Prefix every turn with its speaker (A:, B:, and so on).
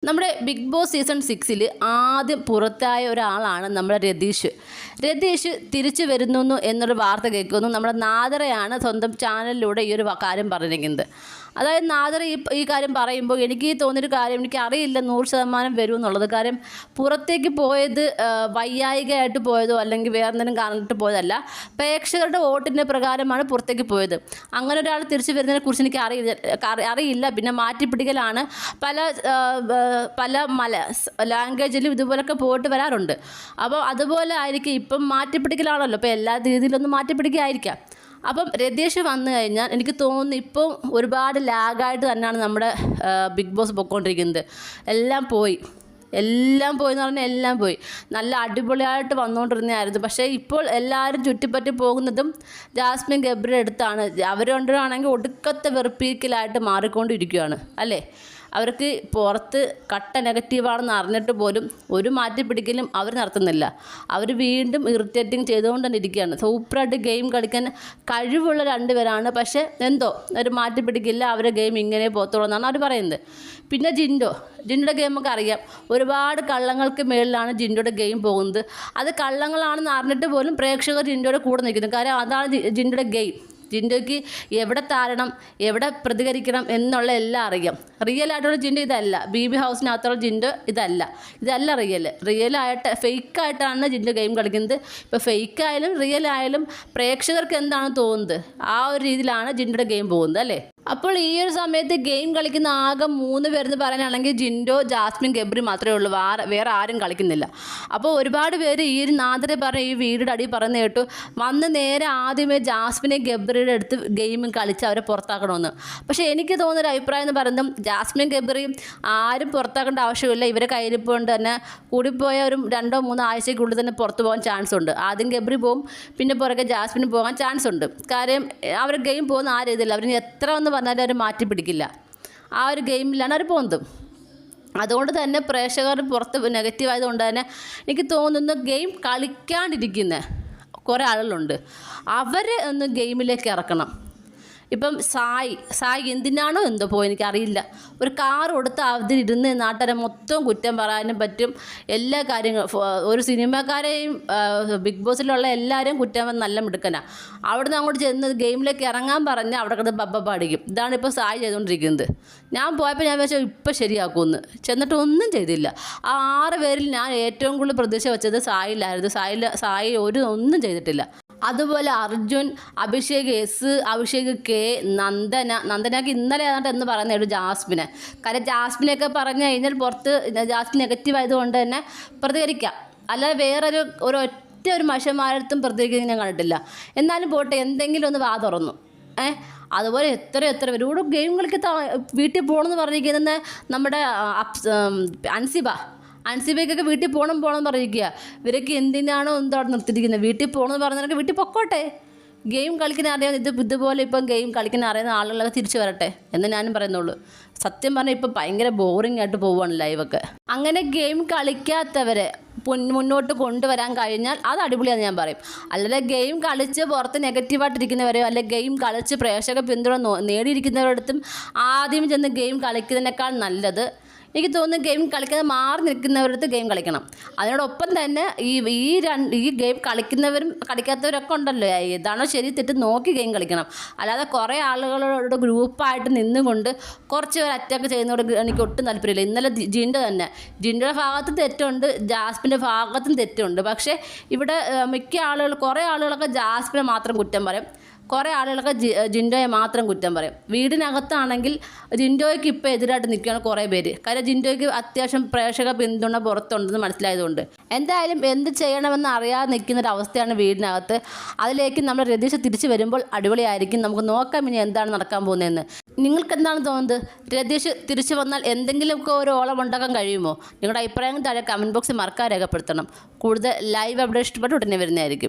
A: നമ്മുടെ big boss season 6 ആദ്യം പുറത്തായ ഒരാളാണ് നമ്മുടെ രതീഷ് തിരിച്ചു വരുന്നു എന്നൊരു വാർത്ത കേൾക്കുന്നു. നമ്മുടെ നാദറയാണ് സ്വന്തം ചാനലിലൂടെ ഈ ഒരു കാര്യം പറഞ്ഞിരിക്കുന്നത്. അതായത് നാദറ ഈ കാര്യം പറയുമ്പോൾ എനിക്ക് തോന്നിയൊരു കാര്യം, എനിക്കറിയില്ല 100% വരും എന്നുള്ളത്. കാര്യം പുറത്തേക്ക് പോയത് വൈയായികമായിട്ട് പോയതോ അല്ലെങ്കിൽ വേറെ എന്തെങ്കിലും കാണിട്ട് പോയതല്ല, പ്രേക്ഷകരുടെ വോട്ടിൻ്റെ പ്രകാരമാണ് പുറത്തേക്ക് പോയത്. അങ്ങനെ ഒരാൾ തിരിച്ചു വരുന്നതിനെ കുറിച്ച് എനിക്ക് അറിയില്ല. പിന്നെ മാറ്റിപ്പിടിക്കലാണ്. പല ലാംഗ്വേജിലും ഇതുപോലൊക്കെ പോയിട്ട് വരാറുണ്ട്. അപ്പോൾ അതുപോലെ ആയിരിക്കും ഇപ്പം മാറ്റിപ്പിടിക്കലാണല്ലോ. അപ്പോൾ എല്ലാ രീതിയിലൊന്നും മാറ്റിപ്പിടിക്കായിരിക്കാം. അപ്പം രതീഷ് വന്നു കഴിഞ്ഞാൽ എനിക്ക് തോന്നുന്നു ഇപ്പം ഒരുപാട് ലാഗായിട്ട് തന്നെയാണ് നമ്മുടെ ബിഗ് ബോസ് പൊയ്ക്കൊണ്ടിരിക്കുന്നത്. എല്ലാം പോയി എന്ന് പറഞ്ഞാൽ എല്ലാം പോയി. നല്ല അടിപൊളിയായിട്ട് വന്നുകൊണ്ടിരുന്നതായിരുന്നു. പക്ഷേ ഇപ്പോൾ എല്ലാവരും ചുറ്റിപ്പറ്റി പോകുന്നതും ജാസ്മിൻ ഗബ്രിയുടെ അടുത്താണ്. അവർ രണ്ടുപേരാണെങ്കിൽ ഒടുക്കത്തെ വെറുപ്പിക്കലായിട്ട് മാറിക്കൊണ്ടിരിക്കുകയാണ് അല്ലേ. അവർക്ക് പുറത്ത് കട്ട നെഗറ്റീവാണെന്ന് അറിഞ്ഞിട്ട് പോലും ഒരു മാറ്റിപ്പിടിക്കലും അവർ നടത്തുന്നില്ല. അവർ വീണ്ടും ഇറിറ്റേറ്റിംഗ് ചെയ്തുകൊണ്ട് തന്നെ ഇരിക്കുകയാണ്. സൂപ്പറായിട്ട് ഗെയിം കളിക്കാൻ കഴിവുള്ള രണ്ടുപേരാണ്. പക്ഷേ എന്തോ ഒരു മാറ്റിപ്പിടിക്കില്ല, അവരുടെ ഗെയിം ഇങ്ങനെ പോകത്തുള്ളൂ എന്നാണ് അവർ പറയുന്നത്. പിന്നെ ജിൻഡോയുടെ ഗെയിമൊക്കെ അറിയാം. ഒരുപാട് കള്ളങ്ങൾക്ക് മേളിലാണ് ജിൻഡോയുടെ ഗെയിം പോകുന്നത്. അത് കള്ളങ്ങളാണെന്ന് അറിഞ്ഞിട്ട് പോലും പ്രേക്ഷകർ ജിൻഡോയുടെ കൂടെ നിൽക്കുന്നു. കാര്യം അതാണ് ജിൻഡോയുടെ ഗെയിം. ജിൻഡോയ്ക്ക് എവിടെ താരണം, എവിടെ പ്രതികരിക്കണം എന്നുള്ള എല്ലാം അറിയാം. റിയലായിട്ടുള്ള ജിൻഡോ ഇതല്ല. ബി ഹൗസിനകത്തുള്ള ജിൻഡോ ഇതല്ല റിയലായിട്ട് ഫേക്കായിട്ടാണ് ജിൻഡോ ഗെയിം കളിക്കുന്നത്. ഇപ്പോൾ ഫേക്കായാലും റിയലായാലും പ്രേക്ഷകർക്ക് എന്താണ് തോന്നുന്നത് ആ ഒരു രീതിയിലാണ് ജിൻഡോയുടെ ഗെയിം പോകുന്നത് അല്ലേ. അപ്പോൾ ഈ ഒരു സമയത്ത് ഗെയിം കളിക്കുന്ന ആകെ 3 പേരെന്ന് പറയാനാണെങ്കിൽ ജിൻഡോ, ജാസ്മിൻ, ഗബ്രി മാത്രമേ ഉള്ളൂ. വേറെ ആരും കളിക്കുന്നില്ല. അപ്പോൾ ഒരുപാട് പേര് ഈ ഒരു നാദരെ പറഞ്ഞ ഈ വീടിൻ്റെ അടി പറയുന്ന കേട്ടു, വന്ന് നേരെ ആദ്യമേ ജാസ്മിനെ ഗബ്രിയുടെ അടുത്ത് ഗെയിം കളിച്ച് അവരെ പുറത്താക്കണമെന്ന്. പക്ഷേ എനിക്ക് തോന്നുന്നൊരു അഭിപ്രായം എന്ന് പറയുന്നത് ജാസ്മിൻ ഗബ്രിയും ആരും പുറത്താക്കേണ്ട ആവശ്യമില്ല. ഇവരെ കയ്യിരിപ്പോണ്ട് തന്നെ കൂടിപ്പോയ ഒരു 2-3 ആഴ്ചയ്ക്കുള്ളിൽ തന്നെ പുറത്ത് പോകാൻ ചാൻസ് ഉണ്ട്. ആദ്യം ഗബ്രി പോകും, പിന്നെ പുറകെ ജാസ്മിന് പോകാൻ ചാൻസ് ഉണ്ട്. കാര്യം അവർ ഗെയിം പോകുന്ന ആ രീതിയിൽ അവർ എത്ര എന്ന് പറഞ്ഞാലും അവർ മാറ്റി പിടിക്കില്ല. ആ ഒരു ഗെയിമിലാണ് അവർ പോകുന്നത്. അതുകൊണ്ട് തന്നെ പ്രേക്ഷകർ പുറത്ത് നെഗറ്റീവ് ആയതുകൊണ്ട് തന്നെ എനിക്ക് തോന്നുന്നു ഗെയിം കളിക്കാണ്ടിരിക്കുന്ന കുറേ ആളുകളുണ്ട്. അവരെ ഒന്ന് ഗെയിമിലേക്ക് ഇറക്കണം. ഇപ്പം സായി എന്തിനാണോ എന്തോ പോയി എനിക്കറിയില്ല. ഒരു കാർ കൊടുത്ത് അതിലിരുന്ന് നാട്ടുകാരെ മൊത്തം കുറ്റം പറയാനും പറ്റും. എല്ലാ കാര്യങ്ങളും ഒരു സിനിമക്കാരെയും ബിഗ് ബോസിലുള്ള എല്ലാവരെയും കുറ്റം നല്ല മിടുക്കനാണ്. അവിടുന്ന് അങ്ങോട്ട് ചെന്ന് ഗെയിമിലേക്ക് ഇറങ്ങാൻ പറഞ്ഞാൽ അവിടെ കിടന്ന് ബബ്ബ പാടിക്കും. ഇതാണ് ഇപ്പോൾ സായി ചെയ്തുകൊണ്ടിരിക്കുന്നത്. ഞാൻ പോയപ്പോൾ ഞാൻ വിചാരിച്ചു ഇപ്പം ശരിയാക്കുമെന്ന്. ചെന്നിട്ട് ഒന്നും ചെയ്തില്ല. ആ 6 പേരിൽ ഞാൻ ഏറ്റവും കൂടുതൽ പ്രതീക്ഷ വെച്ചത് സായിലായിരുന്നു. സായി ഒന്നും ചെയ്തിട്ടില്ല. അതുപോലെ അർജുൻ, അഭിഷേക് എസ്, അഭിഷേക് കെ, നന്ദനക്ക് ഇന്നലെ ഏതാണ്ട് എന്ന് പറയുന്ന ഒരു ജാസ്മിനെ. കാര്യം ജാസ്മിനെയൊക്കെ പറഞ്ഞു കഴിഞ്ഞാൽ പുറത്ത് ജാസ്മിൻ നെഗറ്റീവ് ആയതുകൊണ്ട് തന്നെ പ്രതികരിക്കാം. അല്ലാതെ ഒരൊറ്റ മനുഷ്യന്മാരടുത്തും പ്രതികരിക്കുന്നത് ഞാൻ കണ്ടിട്ടില്ല. എന്നാലും പോട്ടെ, എന്തെങ്കിലും ഒന്ന് വാ തുറന്നു. അതുപോലെ എത്ര പേരോട് ഗെയിം കളിക്ക് വീട്ടിൽ പോകണമെന്ന് പറഞ്ഞിരിക്കുന്നത് നമ്മുടെ അൻസിബയ്ക്കൊക്കെ വീട്ടിൽ പോകണം പറഞ്ഞിരിക്കുക. ഇവരൊക്കെ എന്തിനാണോ അവിടെ നിർത്തിയിരിക്കുന്നത്. വീട്ടിൽ പോകണമെന്ന് പറഞ്ഞവരൊക്കെ വീട്ടിൽ പൊക്കോട്ടെ. ഗെയിം കളിക്കുന്ന അറിയാം. ഇതുപോലെ ഇപ്പം ഗെയിം കളിക്കുന്ന അറിയുന്ന ആളുകളൊക്കെ തിരിച്ചു വരട്ടെ എന്ന് ഞാനും പറയുന്നുള്ളൂ. സത്യം പറഞ്ഞാൽ ഇപ്പം ഭയങ്കര ബോറിംഗ് ആയിട്ട് പോവുകയാണ് ലൈവൊക്കെ. അങ്ങനെ ഗെയിം കളിക്കാത്തവരെ മുന്നോട്ട് കൊണ്ടുവരാൻ കഴിഞ്ഞാൽ അത് അടിപൊളിയാണെന്ന് ഞാൻ പറയും. അല്ലാതെ ഗെയിം കളിച്ച് പുറത്ത് നെഗറ്റീവായിട്ടിരിക്കുന്നവരെയോ അല്ലെങ്കിൽ ഗെയിം കളിച്ച് പ്രേക്ഷക പിന്തുണ നേടിയിരിക്കുന്നവരടുത്തും ആദ്യം ചെന്ന് ഗെയിം കളിക്കുന്നതിനേക്കാൾ നല്ലത് എനിക്ക് തോന്നുന്നു ഗെയിം കളിക്കാതെ മാറി നിൽക്കുന്നവരടുത്ത് ഗെയിം കളിക്കണം. അതിനോടൊപ്പം തന്നെ ഈ ഗെയിം കളിക്കുന്നവരും കളിക്കാത്തവരൊക്കെ ഉണ്ടല്ലോ, ഏതാണോ ശരി തെറ്റ് നോക്കി ഗെയിം കളിക്കണം. അല്ലാതെ കുറേ ആളുകളോട് ഗ്രൂപ്പായിട്ട് നിന്നുകൊണ്ട് കുറച്ച് പേർ അറ്റാക്ക് ചെയ്യുന്നതോട് എനിക്ക് ഒട്ടും താല്പര്യമില്ല. ഇന്നലെ ജിൻഡോയുടെ ഭാഗത്തും തെറ്റുണ്ട്, ജാസ്മിൻ്റെ ഭാഗത്തും തെറ്റുണ്ട്. പക്ഷേ ഇവിടെ കുറേ ആളുകളൊക്കെ ജാസ്മിനെ മാത്രം കുറ്റം പറയും, കുറേ ആളുകളൊക്കെ ജിൻഡോയെ മാത്രം കുറ്റം പറയും. വീടിനകത്താണെങ്കിൽ ജിൻഡോയ്ക്ക് ഇപ്പോൾ എതിരായിട്ട് നിൽക്കുകയാണ് കുറേ പേര്. കാര്യം ജിൻഡോയ്ക്ക് അത്യാവശ്യം പ്രേക്ഷക പിന്തുണ പുറത്തുണ്ടെന്ന് മനസ്സിലായതുകൊണ്ട് എന്തായാലും എന്ത് ചെയ്യണമെന്ന് അറിയാതെ നിൽക്കുന്നൊരവസ്ഥയാണ് വീടിനകത്ത്. അതിലേക്ക് നമ്മൾ രതീഷ് തിരിച്ചു വരുമ്പോൾ അടിപൊളിയായിരിക്കും. നമുക്ക് നോക്കാം ഇനി എന്താണ് നടക്കാൻ പോകുന്നതെന്ന്. നിങ്ങൾക്ക് എന്താണ് തോന്നുന്നത്? രതീഷ് തിരിച്ചു വന്നാൽ എന്തെങ്കിലുമൊക്കെ ഒരു ഓളം ഉണ്ടാക്കാൻ കഴിയുമോ? നിങ്ങളുടെ അഭിപ്രായങ്ങൾ താഴെ കമൻറ്റ് ബോക്സിൽ മറക്കാതെ രേഖപ്പെടുത്തണം. കൂടുതൽ ലൈവ് അപ്ഡേറ്റ് ഇഷ്ടപ്പെട്ട് ഉടനെ വരുന്നതായിരിക്കും.